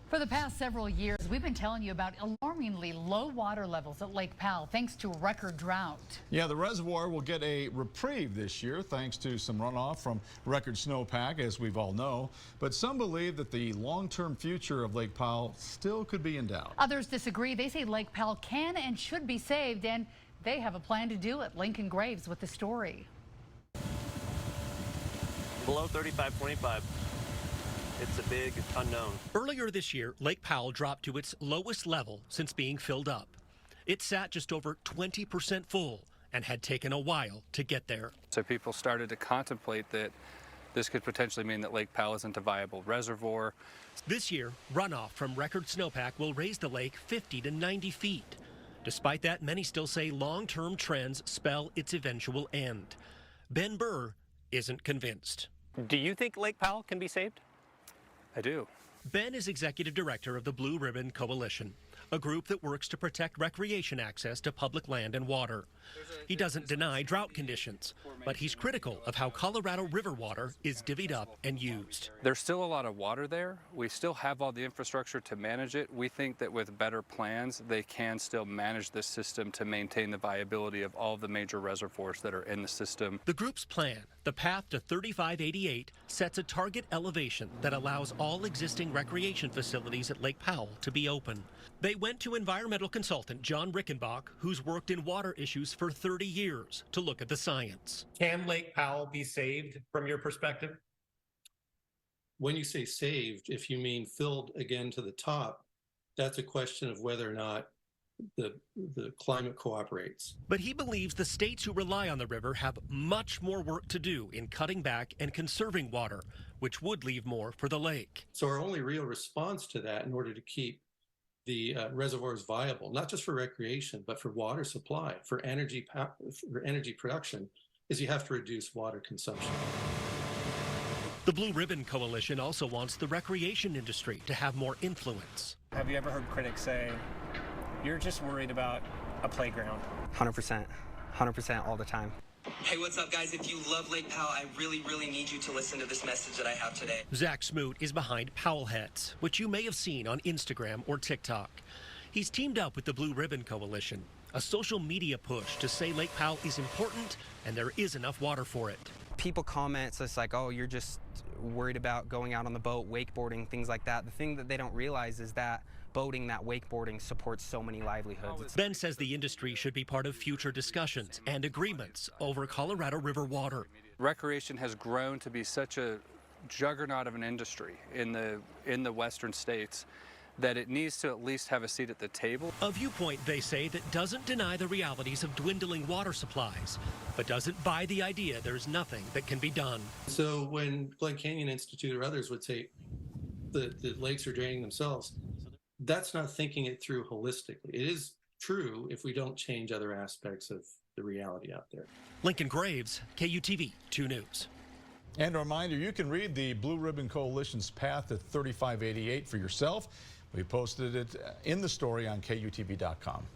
For the past several years, we've been telling you about alarmingly low water levels at Lake Powell thanks to a record drought. Yeah, the reservoir will get a reprieve this year thanks to some runoff from record snowpack, as we've all know. But some believe that the long-term future of Lake Powell still could be in doubt. Others disagree. They say Lake Powell can and should be saved, and they have a plan to do it. Lincoln Graves with the story. Below 35.25. It's a big unknown. Earlier this year, Lake Powell dropped to its lowest level since being filled up. It sat just over 20% full and had taken a while to get there. So people started to contemplate that this could potentially mean that Lake Powell isn't a viable reservoir. This year, runoff from record snowpack will raise the lake 50 to 90 feet. Despite that, many still say long-term trends spell its eventual end. Ben Burr isn't convinced. Do you think Lake Powell can be saved? I do. Ben is executive director of the BlueRibbon Coalition, a group that works to protect recreation access to public land and water. He doesn't deny drought conditions, but he's critical of how Colorado River water is divvied up and used. There's still a lot of water there. We still have all the infrastructure to manage it. We think that with better plans, they can still manage this system to maintain the viability of all the major reservoirs that are in the system. The group's plan, the path to 3588, sets a target elevation that allows all existing recreation facilities at Lake Powell to be open. They went to environmental consultant John Rickenbach, who's worked in water issues for 30 years, to look at the science. Can Lake Powell be saved from your perspective? When you say saved, if you mean filled again to the top, that's a question of whether or not the climate cooperates. But he believes the states who rely on the river have much more work to do in cutting back and conserving water, which would leave more for the lake. So our only real response to that, in order to keep the reservoirs viable, not just for recreation, but for water supply, for energy production, is you have to reduce water consumption. The Blue Ribbon Coalition also wants the recreation industry to have more influence. Have you ever heard critics say, you're just worried about a playground? 100%. 100% all the time. Hey, what's up, guys? If you love Lake Powell, I really need you to listen to this message that I have today. Zach Smoot is behind Powell Heads, which you may have seen on Instagram or TikTok. He's teamed up with the Blue Ribbon Coalition, a social media push to say Lake Powell is important and there is enough water for it. People comment, so it's like, oh, you're just worried about going out on the boat, wakeboarding, things like that. The thing that they don't realize is that boating, that wakeboarding supports so many livelihoods. Ben says the industry should be part of future discussions and agreements over Colorado River water. Recreation has grown to be such a juggernaut of an industry in the western states that it needs to at least have a seat at the table. A viewpoint, they say, that doesn't deny the realities of dwindling water supplies, but doesn't buy the idea there's nothing that can be done. So when Glen Canyon Institute or others would say the lakes are draining themselves, that's not thinking it through holistically. It is true if we don't change other aspects of the reality out there. Lincoln Graves, KUTV2 News. And a reminder, you can read the Blue Ribbon Coalition's path to 3588 for yourself. We posted it in the story on KUTV.com.